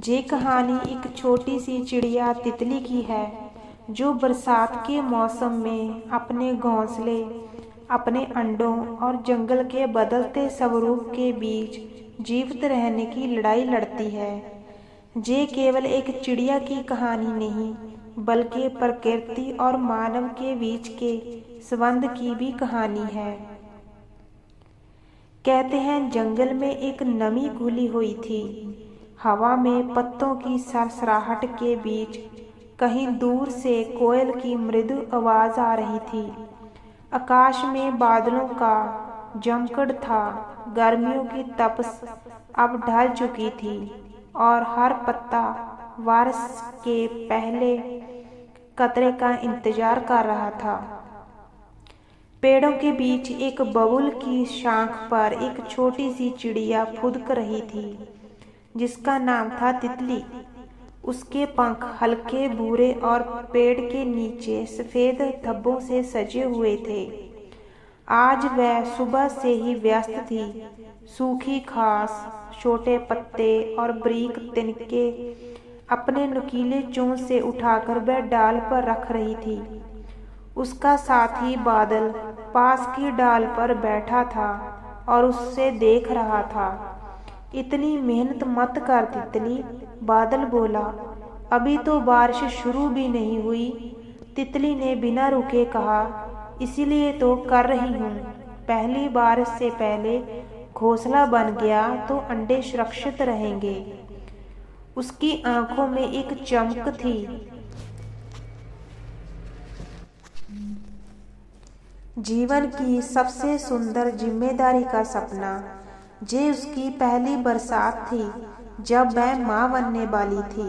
ये कहानी एक छोटी सी चिड़िया तितली की है जो बरसात के मौसम में अपने घोंसले, अपने अंडों और जंगल के बदलते स्वरूप के बीच जीवित रहने की लड़ाई लड़ती है। ये केवल एक चिड़िया की कहानी नहीं, बल्कि प्रकृति और मानव के बीच के संबंध की भी कहानी है। कहते हैं जंगल में एक नमी घुली हुई थी। हवा में पत्तों की सरसराहट के बीच कहीं दूर से कोयल की मृदु आवाज आ रही थी। आकाश में बादलों का जमकड़ था। गर्मियों की तपश अब ढल चुकी थी और हर पत्ता बारिश के पहले कतरे का इंतजार कर रहा था। पेड़ों के बीच एक बबूल की शाख पर एक छोटी सी चिड़िया फुदक रही थी, जिसका नाम था तितली। उसके पंख हल्के भूरे और पेड़ के नीचे सफेद धब्बों से सजे हुए थे। आज वह सुबह से ही व्यस्त थी। सूखी घास, छोटे पत्ते और बारीक तिनके अपने नुकीले चोंच से उठाकर वह डाल पर रख रही थी। उसका साथी बादल पास की डाल पर बैठा था और उससे देख रहा था। इतनी मेहनत मत कर तितली, बादल बोला। अभी तो बारिश शुरू भी नहीं हुई। तितली ने बिना रुके कहा, इसीलिए तो कर रही हूँ। पहली बारिश से पहले घोंसला बन गया तो अंडे सुरक्षित रहेंगे। उसकी आंखों में एक चमक थी। जीवन की सबसे सुंदर जिम्मेदारी का सपना। ये उसकी पहली बरसात थी जब वह माँ बनने वाली थी।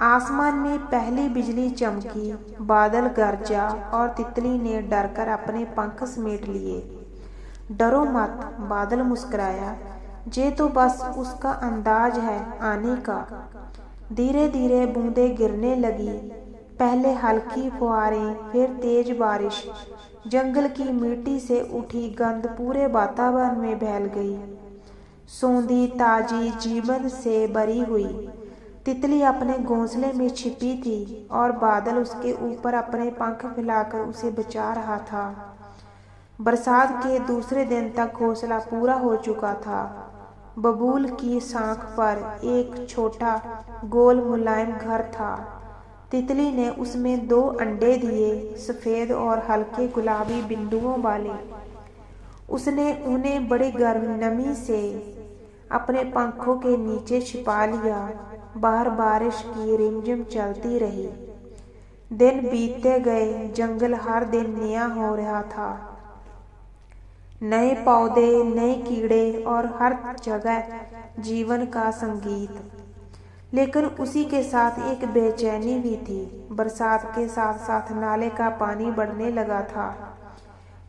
आसमान में पहली बिजली चमकी, बादल गरजा और तितली ने डरकर अपने पंख समेट लिए। डरो मत, बादल मुस्कुराया। ये तो बस उसका अंदाज है आने का। धीरे धीरे बूंदें गिरने लगी, पहले हल्की फुहारें, फिर तेज बारिश। जंगल की मिट्टी से उठी गंध पूरे वातावरण में फैल गई, सौंधी ताजी जीवन से भरी हुई। तितली अपने घोंसले में छिपी थी और बादल उसके ऊपर अपने पंख फैलाकर उसे बचा रहा था। बरसात के दूसरे दिन तक घोंसला पूरा हो चुका था। बबूल की शाख पर एक छोटा गोल मुलायम घर था। तितली ने उसमें 2 अंडे दिए, सफ़ेद और हल्के गुलाबी बिंदुओं वाले। उसने उन्हें बड़ी गर्म नमी से अपने पंखों के नीचे छिपा लिया। बाहर बारिश की रिमझिम चलती रही। दिन बीतते गए, जंगल हर दिन नया हो रहा था। नए पौधे, नए कीड़े और हर जगह जीवन का संगीत। लेकिन उसी के साथ एक बेचैनी भी थी। बरसात के साथ साथ नाले का पानी बढ़ने लगा था।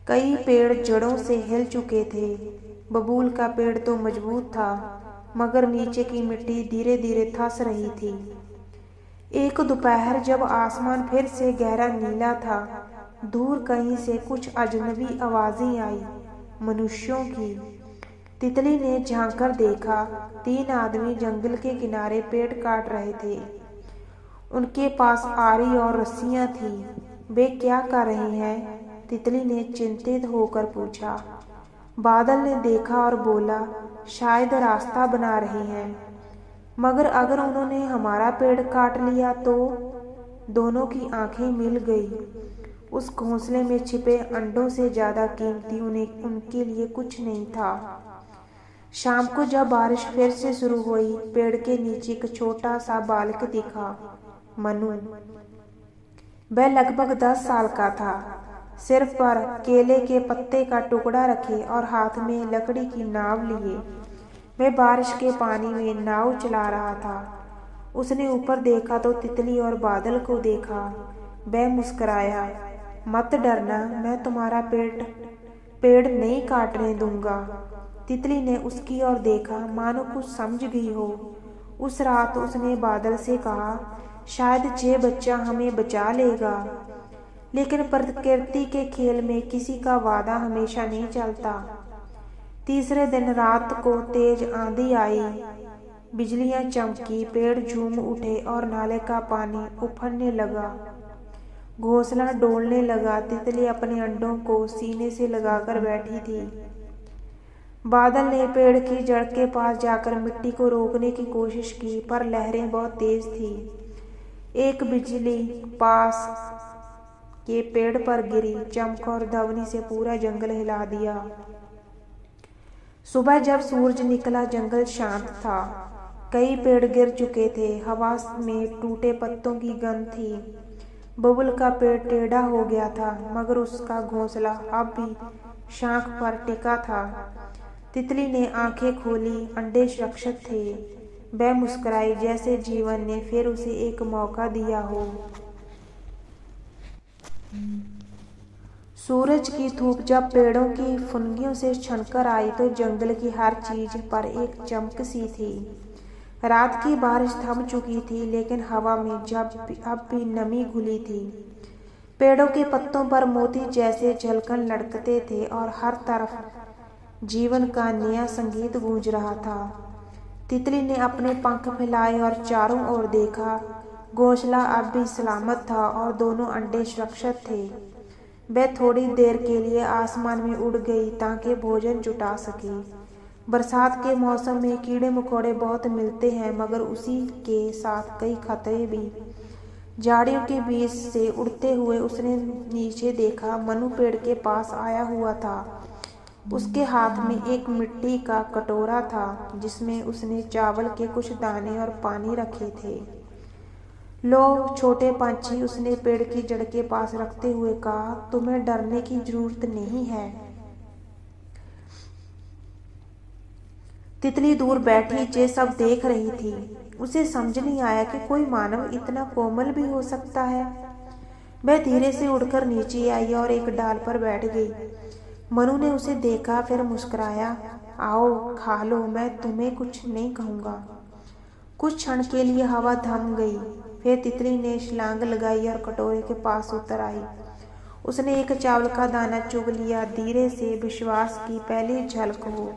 कई पेड़ जड़ों से हिल चुके थे। बबूल का पेड़ तो मजबूत था, मगर नीचे की मिट्टी धीरे धीरे धंस रही थी। एक दोपहर जब आसमान फिर से गहरा नीला था, दूर कहीं से कुछ अजनबी आवाजें आई, मनुष्यों की। तितली ने झांक कर देखा। 3 आदमी जंगल के किनारे पेड़ काट रहे थे। उनके पास आरी और रस्सियां थी। वे क्या कर रहे हैं? तितली ने चिंतित होकर पूछा। बादल ने देखा और बोला, शायद रास्ता बना रहे हैं। मगर अगर उन्होंने हमारा पेड़ काट लिया तो? दोनों की आंखें मिल गई। उस घोंसले में छिपे अंडों से ज्यादा कीमती उनके लिए कुछ नहीं था। शाम को जब बारिश फिर से शुरू हुई, पेड़ के नीचे एक छोटा सा बालक दिखा, मनु। वह लगभग 10 साल का था। सिर पर केले के पत्ते का टुकड़ा रखे और हाथ में लकड़ी की नाव लिए, वह बारिश के पानी में नाव चला रहा था। उसने ऊपर देखा तो तितली और बादल को देखा। वह मुस्कुराया। मत डरना, मैं तुम्हारा पेड़ नहीं काटने दूंगा। तितली ने उसकी ओर देखा, मानो कुछ समझ गई हो। उस रात उसने बादल से कहा, शायद ये बच्चा हमें बचा लेगा। लेकिन प्रकृति के खेल में किसी का वादा हमेशा नहीं चलता। तीसरे दिन रात को तेज आंधी आई। बिजलियां चमकी, पेड़ झूम उठे और नाले का पानी उफनने लगा। घोंसला डोलने लगा। तितली अपने अंडों को सीने से लगाकर बैठी थी। बादल ने पेड़ की जड़ के पास जाकर मिट्टी को रोकने की कोशिश की, पर लहरें बहुत तेज थी। एक बिजली पास के पेड़ पर गिरी, चमक और ध्वनि से पूरा जंगल हिला दिया। सुबह जब सूरज निकला, जंगल शांत था। कई पेड़ गिर चुके थे। हवा में टूटे पत्तों की गंध थी। बबुल का पेड़ टेढ़ा हो गया था, मगर उसका घोंसला अब भी शाख पर टिका था। तितली ने आंखें खोली। अंडे सुरक्षित थे। वह मुस्कुराई, जैसे जीवन ने फिर उसे एक मौका दिया हो। सूरज की धूप जब पेड़ों की फुनगियों से छनकर आई तो जंगल की हर चीज पर एक चमक सी थी। रात की बारिश थम चुकी थी, लेकिन हवा में अब भी नमी घुली थी। पेड़ों के पत्तों पर मोती जैसे झलकन लटकते थे और हर तरफ जीवन का नया संगीत गूंज रहा था। तितली ने अपने पंख फैलाए और चारों ओर देखा। घोंसला अब भी सलामत था और दोनों अंडे सुरक्षित थे। वह थोड़ी देर के लिए आसमान में उड़ गई ताकि भोजन जुटा सके। बरसात के मौसम में कीड़े मकोड़े बहुत मिलते हैं, मगर उसी के साथ कई खतरे भी। झाड़ियों के बीच से उड़ते हुए उसने नीचे देखा। मनु पेड़ के पास आया हुआ था। उसके हाथ में एक मिट्टी का कटोरा था, जिसमें उसने चावल के कुछ दाने और पानी रखे थे। लो छोटे पंछी, उसने पेड़ की जड़ के पास रखते हुए कहा, तुम्हें डरने की जरूरत नहीं है। तितली दूर बैठी जे सब देख रही थी। उसे समझ नहीं आया कि कोई मानव इतना कोमल भी हो सकता है। वह धीरे से उड़कर नीचे आई और एक डाल पर बैठ गई। मनु ने उसे देखा, फिर मुस्कुराया। आओ खा लो, मैं तुम्हें कुछ नहीं कहूँगा। कुछ क्षण के लिए हवा थम गई। फिर तितली ने छलांग लगाई और कटोरे के पास उतर आई। उसने एक चावल का दाना चुग लिया। धीरे से विश्वास की पहली झलक हो।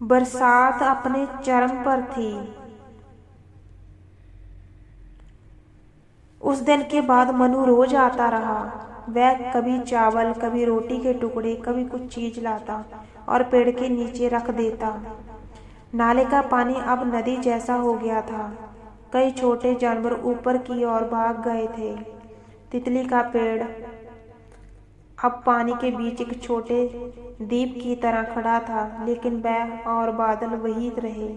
बरसात अपने चरम पर थी। उस दिन के बाद मनु रोज आता रहा। वह कभी चावल, कभी रोटी के टुकड़े, कभी कुछ चीज लाता और पेड़ के नीचे रख देता। नाले का पानी अब नदी जैसा हो गया था। कई छोटे जानवर ऊपर की ओर भाग गए थे। तितली का पेड़ अब पानी के बीच एक छोटे द्वीप की तरह खड़ा था, लेकिन वह और बादल वही रहे,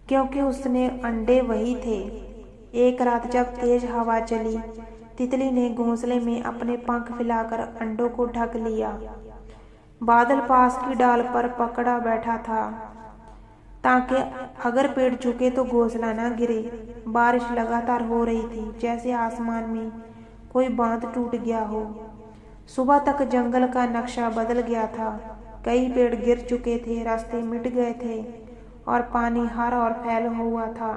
क्योंकि उसने अंडे वही थे। एक रात जब तेज हवा चली, तितली ने घोंसले में अपने पंख फैलाकर अंडों को ढक लिया। बादल पास की डाल पर पकड़ा बैठा था, ताकि अगर पेड़ झुके तो घोंसला न गिरे। बारिश लगातार हो रही थी, जैसे आसमान में कोई बांध टूट गया हो। सुबह तक जंगल का नक्शा बदल गया था। कई पेड़ गिर चुके थे, रास्ते मिट गए थे और पानी हरा और फैला हुआ था।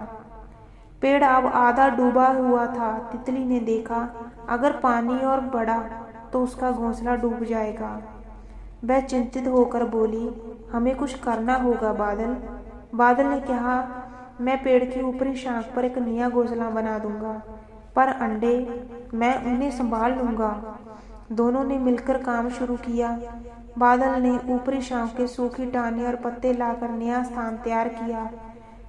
पेड़ अब आधा डूबा हुआ था। तितली ने देखा, अगर पानी और बढ़ा तो उसका घोंसला डूब जाएगा। वह चिंतित होकर बोली, हमें कुछ करना होगा बादल। बादल ने कहा, मैं पेड़ की ऊपरी शाख पर एक नया घोंसला बना दूंगा, पर अंडे मैं उन्हें संभाल लूंगा। दोनों ने मिलकर काम शुरू किया। बादल ने ऊपरी शाख के सूखी टहनी और पत्ते लाकर नया स्थान तैयार किया।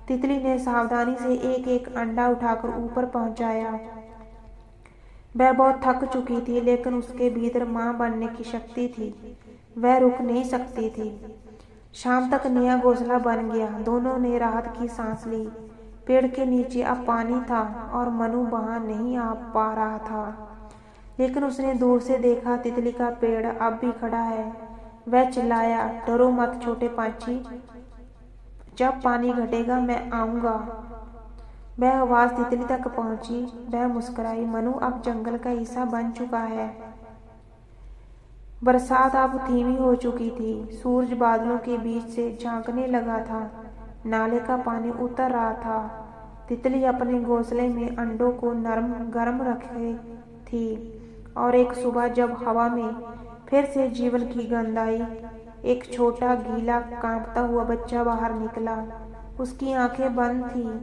तितली ने सावधानी से एक एक अंडा उठाकर ऊपर पहुंचाया। वह बहुत थक चुकी थी, लेकिन उसके भीतर मां बनने की शक्ति थी। वह रुक नहीं सकती थी। शाम तक नया घोंसला बन गया। दोनों ने राहत की सांस ली। पेड़ के नीचे अब पानी था और मनु वहां नहीं आ पा रहा था, लेकिन उसने दूर से देखा, तितली का पेड़ अब भी खड़ा है। वह चिल्लाया, डरो मत छोटे पंछी, जब पानी घटेगा मैं आऊंगा। वह आवाज तितली तक पहुंची। वह मुस्कुराई, मनु अब जंगल का हिस्सा बन चुका है। बरसात अब धीमी हो चुकी थी। सूरज बादलों के बीच से झांकने लगा था। नाले का पानी उतर रहा था। तितली अपने घोंसले में अंडों को नरम गर्म रखे थी, और एक सुबह जब हवा में फिर से जीवन की गंध आई, एक छोटा गीला कांपता हुआ बच्चा बाहर निकला। उसकी आंखें बंद थीं,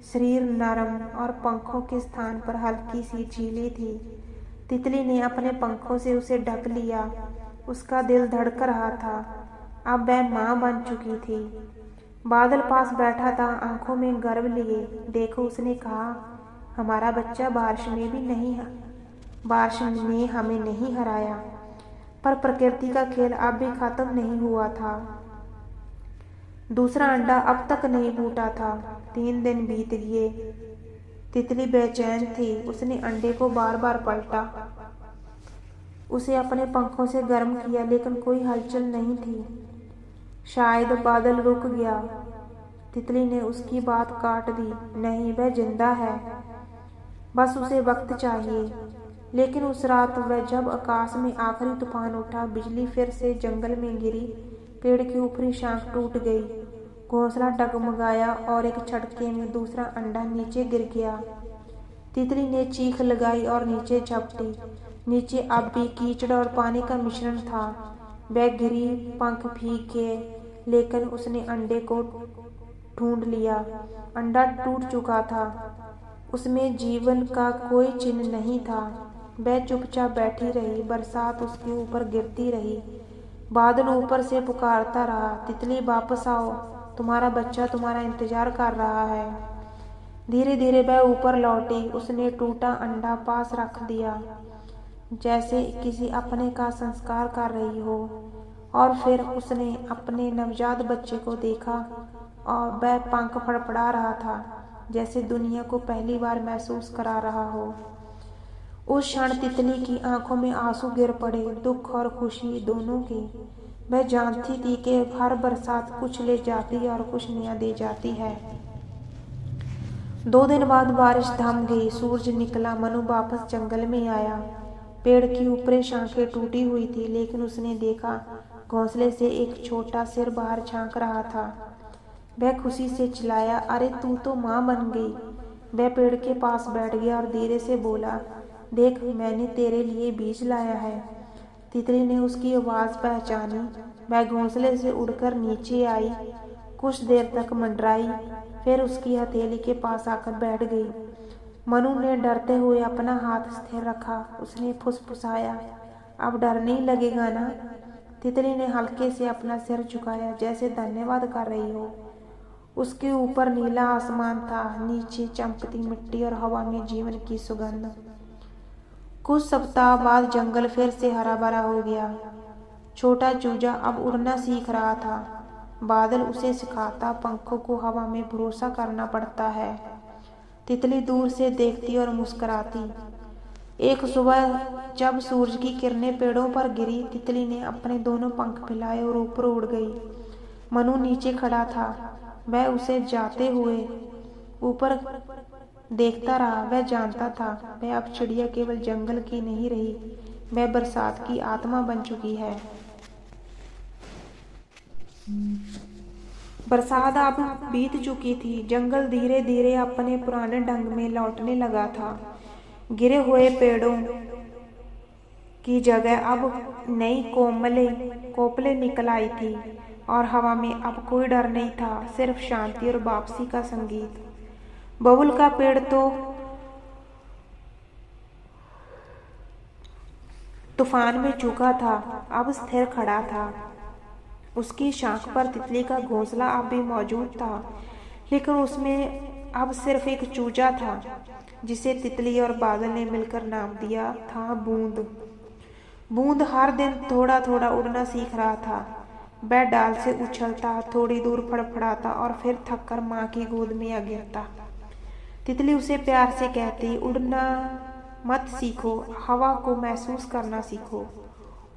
शरीर नरम और पंखों के स्थान पर हल्की सी झीली थी। तितली ने अपने पंखों से उसे ढक लिया। उसका दिल धड़क रहा था। अब वह माँ बन चुकी थी। बादल पास बैठा था, आंखों में गर्व लिए। देखो, उसने कहा, हमारा बच्चा बारिश ने हमें नहीं हराया। पर प्रकृति का खेल अब भी खत्म नहीं हुआ था। दूसरा अंडा अब तक नहीं फूटा था। 3 दिन बीत गए। तितली बेचैन थी। उसने अंडे को बार बार पलटा, उसे अपने पंखों से गर्म किया, लेकिन कोई हलचल नहीं थी। शायद बादल रुक गया। तितली ने उसकी बात काट दी। नहीं, वह जिंदा है, बस उसे वक्त चाहिए। लेकिन उस रात जब आकाश में आखिरी तूफान उठा, बिजली फिर से जंगल में गिरी, पेड़ की ऊपरी शाख टूट गई, घोंसला डगमगाया और एक झटके में दूसरा अंडा नीचे गिर गया। तितली ने चीख लगाई और नीचे झपटी। नीचे अब भी कीचड़ और पानी का मिश्रण था। वह गिरी, पंख भीग गए, लेकिन उसने अंडे को ढूंढ लिया। अंडा टूट चुका था। उसमें जीवन का कोई चिन्ह नहीं था। वह चुपचाप बैठी रही। बरसात उसके ऊपर गिरती रही। बादल ऊपर से पुकारता रहा, तितली वापस आओ, तुम्हारा बच्चा तुम्हारा इंतजार कर रहा है। धीरे धीरे वह ऊपर लौटी। उसने टूटा अंडा पास रख दिया, जैसे किसी अपने का संस्कार कर रही हो। और फिर उसने अपने नवजात बच्चे को देखा और वह पंख फड़फड़ा रहा था, जैसे दुनिया को पहली बार महसूस करा रहा हो। उस क्षण तितली की आंखों में आंसू गिर पड़े, दुख और खुशी दोनों के। वह जानती थी कि हर बरसात कुछ ले जाती और कुछ नया दे जाती है। 2 दिन बाद बारिश थम गई। सूरज निकला। मनु वापस जंगल में आया। पेड़ की ऊपरी शाखें टूटी हुई थी, लेकिन उसने देखा घोंसले से एक छोटा सिर बाहर झांक रहा था। वह खुशी से चिल्लाया, अरे तू तो माँ बन गई। वह पेड़ के पास बैठ गया और धीरे से बोला, देख, मैंने तेरे लिए बीज लाया है। तितली ने उसकी आवाज़ पहचानी। वह घोंसले से उड़कर नीचे आई, कुछ देर तक मंडराई, फिर उसकी हथेली के पास आकर बैठ गई। मनु ने डरते हुए अपना हाथ स्थिर रखा। उसने फुसफुसाया, अब डर नहीं लगेगा ना? तितली ने हल्के से अपना सिर झुकाया, जैसे धन्यवाद कर रही हो। उसके ऊपर नीला आसमान था, नीचे चमकती मिट्टी और हवा में जीवन की सुगंध। कुछ सप्ताह बाद जंगल फिर से हरा भरा हो गया। छोटा चूजा अब उड़ना सीख रहा था। बादल उसे सिखाता, पंखों को हवा में भरोसा करना पड़ता है। तितली दूर से देखती और मुस्कुराती। एक सुबह जब सूरज की किरणें पेड़ों पर गिरी, तितली ने अपने दोनों पंख फैलाए और ऊपर उड़ गई। मनु नीचे खड़ा था। वह उसे जाते हुए ऊपर देखता रहा। वह जानता था, वह अब चिड़िया केवल जंगल की नहीं रही, वह बरसात की आत्मा बन चुकी है। बरसात अब बीत चुकी थी। जंगल धीरे धीरे अपने पुराने ढंग में लौटने लगा था। गिरे हुए पेड़ों की जगह अब नई कोपलें निकल आई थी और हवा में अब कोई डर नहीं था, सिर्फ शांति और वापसी का संगीत। बबुल का पेड़ तो तूफान में झुका था, अब स्थिर खड़ा था। उसकी शाख पर तितली का घोंसला अब भी मौजूद था, लेकिन उसमें अब सिर्फ एक चूजा था, जिसे तितली और बादल ने मिलकर नाम दिया था बूंद। बूंद हर दिन थोड़ा थोड़ा उड़ना सीख रहा था। वह डाल से उछलता, थोड़ी दूर फड़फड़ाता और फिर थककर माँ की गोद में आ गिरता। तितली उसे प्यार से कहती, उड़ना मत सीखो, हवा को महसूस करना सीखो,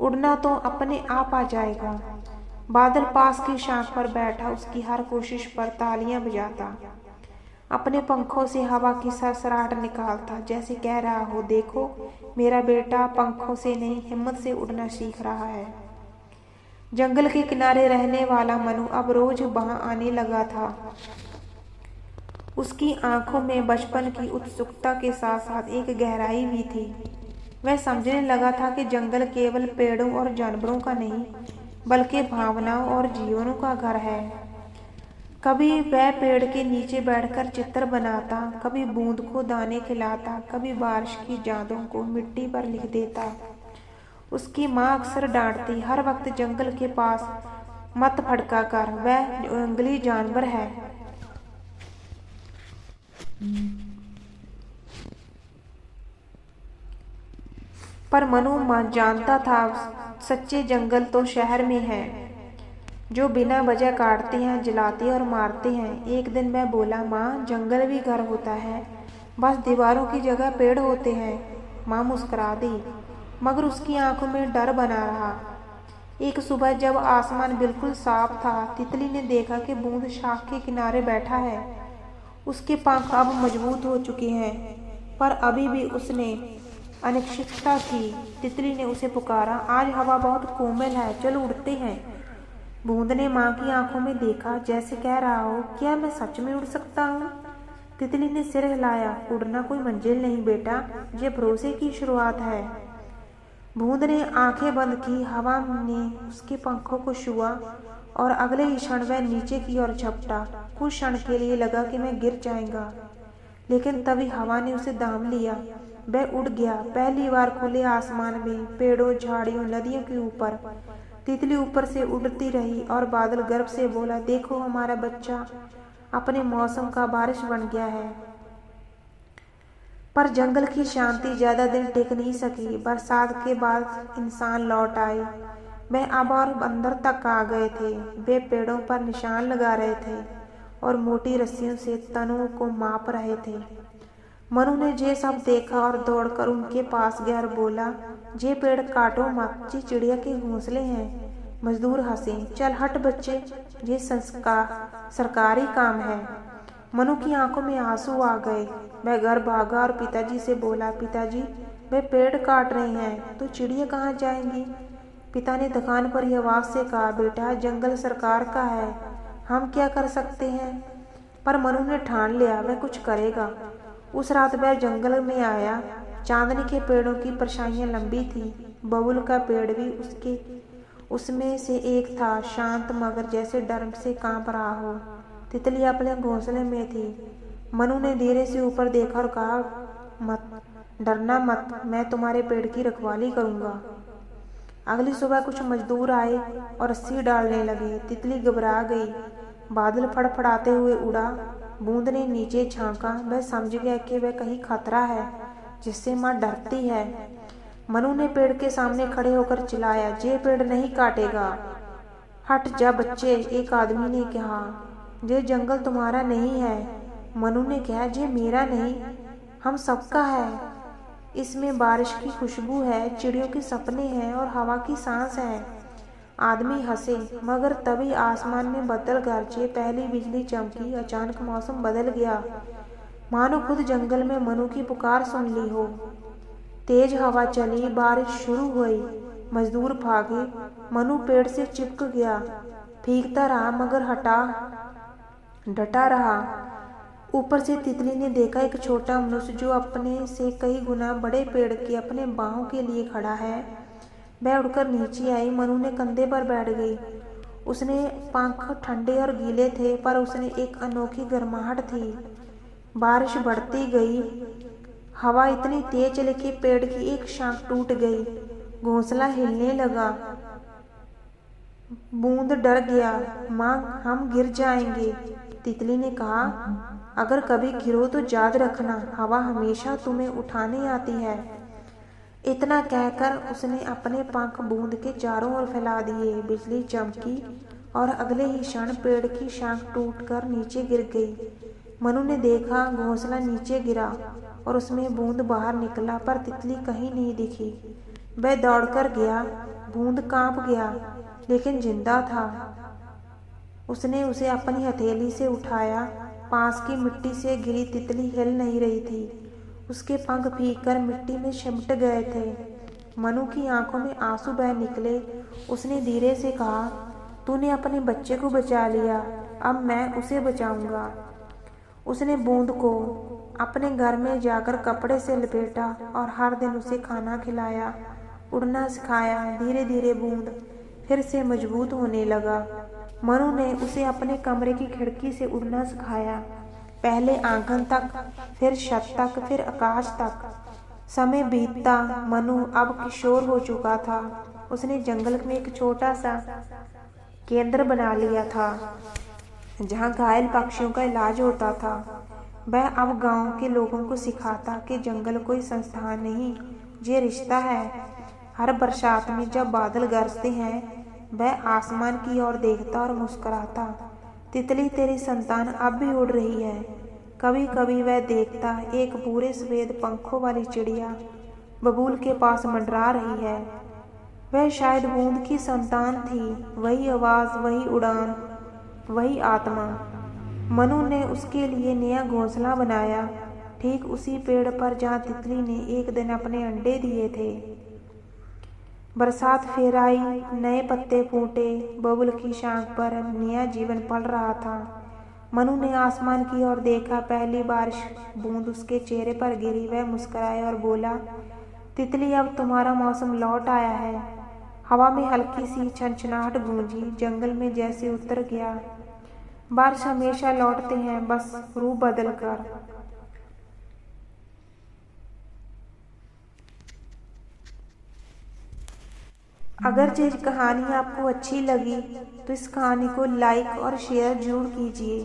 उड़ना तो अपने आप आ जाएगा। बादल पास की शाख पर बैठा उसकी हर कोशिश पर तालियां बजाता, अपने पंखों से हवा की सरसराहट निकालता, जैसे कह रहा हो, देखो मेरा बेटा पंखों से नहीं हिम्मत से उड़ना सीख रहा है। जंगल के किनारे रहने वाला मनु अब रोज वहां आने लगा था। उसकी आंखों में बचपन की उत्सुकता के साथ साथ एक गहराई भी थी। वह समझने लगा था कि जंगल केवल पेड़ों और जानवरों का नहीं, बल्कि भावनाओं और जीवनों का घर है। कभी वह पेड़ के नीचे बैठकर चित्र बनाता, कभी बूंद को दाने खिलाता, कभी बारिश की यादों को मिट्टी पर लिख देता। उसकी माँ अक्सर डांटती, हर वक्त जंगल के पास मत भटका कर, वह जंगली जानवर है। पर मनु जानता था सच्चे जंगल तो शहर में है, जो बिना वजह काटते हैं, जलाते और मारते हैं। एक दिन वह बोला, माँ जंगल भी घर होता है, बस दीवारों की जगह पेड़ होते हैं। माँ मुस्कुरा दी, मगर उसकी आंखों में डर बना रहा। एक सुबह जब आसमान बिल्कुल साफ था, तितली ने देखा कि बूंद शाख के किनारे बैठा है। उसके पंख अब मजबूत हो चुके हैं, पर अभी भी उसने अनिश्चितता थी। तितली ने उसे पुकारा, आज हवा बहुत कोमल है, चलो उड़ते हैं। बूंद ने माँ की आंखों में देखा, जैसे कह रहा हो, क्या मैं सच में उड़ सकता हूँ? तितली ने सिर हिलाया, उड़ना कोई मंजिल नहीं बेटा, ये भरोसे की शुरुआत है। बूंद ने आंखें बंद की, हवा ने उसके पंखों को छुआ और अगले ही क्षण वह नीचे की ओर झपटा। कुछ क्षण के लिए लगा कि मैं गिर जाएगा, लेकिन तभी हवा ने उसे थाम लिया। वह उड़ गया, पहली बार खुले आसमान में, पेड़ों, झाड़ियों, नदियों के ऊपर। तितली ऊपर से उड़ती रही और बादल गर्व से बोला, देखो हमारा बच्चा अपने मौसम का बारिश बन गया है। पर जंगल की शांति ज्यादा दिन टिक नहीं सकी। बरसात के बाद इंसान लौट आए। वह अब और अंदर तक आ गए थे। वे पेड़ों पर निशान लगा रहे थे और मोटी रस्सियों से तनों को माप रहे थे। मनु ने ये सब देखा और दौड़कर उनके पास गया और बोला, ये पेड़ काटो मत, ये चिड़िया के घोंसले हैं। मजदूर हंसे, चल हट बच्चे, ये सरकारी काम है। मनु की आंखों में आंसू आ गए। वह घर भागा और पिताजी से बोला, पिताजी वे पेड़ काट रहे हैं तो चिड़िया कहाँ जाएंगी? पिता ने दुकान पर ही आवाज से कहा, बेटा जंगल सरकार का है, हम क्या कर सकते हैं? पर मनु ने ठान लिया वह कुछ करेगा। उस रात वह जंगल में आया। चांदनी के पेड़ों की परछाइयां लंबी थी। बबूल का पेड़ भी उसमें से एक था, शांत मगर जैसे डर से कांप रहा हो। तितली अपने घोंसले में थी। मनु ने धीरे से ऊपर देखा और कहा, मत डरना मत, मैं तुम्हारे पेड़ की रखवाली करूंगा। अगली सुबह कुछ मजदूर आए और रस्सी डालने लगे। तितली घबरा गई। बादल फड़फड़ाते हुए उड़ा। बूंद ने नीचे झांका। वह समझ गया कि वह कहीं खतरा है जिससे माँ डरती है। मनु ने पेड़ के सामने खड़े होकर चिल्लाया, ये पेड़ नहीं काटेगा। हट जा बच्चे, एक आदमी ने कहा, ये जंगल तुम्हारा नहीं है। मनु ने कहा, ये मेरा नहीं, हम सबका है। इसमें बारिश की खुशबू है, चिड़ियों के सपने हैं और हवा की सांस है। आदमी हंसे, मगर तभी आसमान में बदल गरजे, पहली बिजली चमकी। अचानक मौसम बदल गया, मानो खुद जंगल में मनु की पुकार सुन ली हो। तेज हवा चली, बारिश शुरू हुई। मजदूर भागे। मनु पेड़ से चिपक गया, भीगता रहा मगर डटा रहा। ऊपर से तितली ने देखा एक छोटा मनुष्य जो अपने से कई गुना बड़े पेड़ के अपने बाहों के लिए खड़ा है। वह उड़कर नीचे आई। मनु ने कंधे पर बैठ गई। उसने पंख ठंडे और गीले थे, पर उसने एक अनोखी गर्माहट थी। बारिश बढ़ती गई। हवा इतनी तेज चली कि पेड़ की एक शाख टूट गई। घोंसला हिलने लगा। बूंद डर गया, माँ हम गिर जाएंगे। तितली ने कहा, अगर कभी गिरो तो याद रखना, हवा हमेशा तुम्हें उठाने आती है। इतना कहकर उसने अपने पंख बूंद के चारों ओर फैला दिए। बिजली चमकी और अगले ही क्षण पेड़ की शाख टूटकर नीचे गिर गई। मनु ने देखा, घोंसला नीचे गिरा और उसमें बूंद बाहर निकला, पर तितली कहीं नहीं दिखी। वह दौड़कर गया। बूंद कांप गया, लेकिन जिंदा था। उसने उसे अपनी हथेली से उठाया। पास की मिट्टी से गिरी तितली हिल नहीं रही थी। उसके पंख भीगकर मिट्टी में सिमट गए थे। मनु की आंखों में आंसू बह निकले। उसने धीरे से कहा, तूने अपने बच्चे को बचा लिया, अब मैं उसे बचाऊंगा। उसने बूंद को अपने घर में जाकर कपड़े से लपेटा और हर दिन उसे खाना खिलाया, उड़ना सिखाया। धीरे धीरे बूंद फिर से मजबूत होने लगा। मनु ने उसे अपने कमरे की खिड़की से उड़ना सिखाया, पहले आंगन तक, फिर छत तक, फिर आकाश तक। समय बीतता, मनु अब किशोर हो चुका था। उसने जंगल में एक छोटा सा केंद्र बना लिया था जहाँ घायल पक्षियों का इलाज होता था। वह अब गांव के लोगों को सिखाता कि जंगल कोई संस्थान नहीं, ये रिश्ता है। हर बरसात में जब बादल गरजते हैं, वह आसमान की ओर देखता और मुस्कुराता। तितली, तेरी संतान अब भी उड़ रही है। कभी कभी वह देखता एक पूरे सफेद पंखों वाली चिड़िया बबूल के पास मंडरा रही है। वह शायद बूंद की संतान थी। वही आवाज, वही उड़ान, वही आत्मा। मनु ने उसके लिए नया घोंसला बनाया, ठीक उसी पेड़ पर जहाँ तितली ने एक दिन अपने अंडे दिए थे। बरसात फिर आई, नए पत्ते फूटे, बबुल की शाख पर नया जीवन पल रहा था। मनु ने आसमान की ओर देखा, पहली बारिश बूंद उसके चेहरे पर गिरी। वह मुस्कुराया और बोला, तितली, अब तुम्हारा मौसम लौट आया है। हवा में हल्की सी छनछनाहट गूंजी, जंगल में जैसे उतर गया। बारिश हमेशा लौटते हैं, बस रूप बदल कर। अगर ये कहानी आपको अच्छी लगी तो इस कहानी को लाइक और शेयर जरूर कीजिए।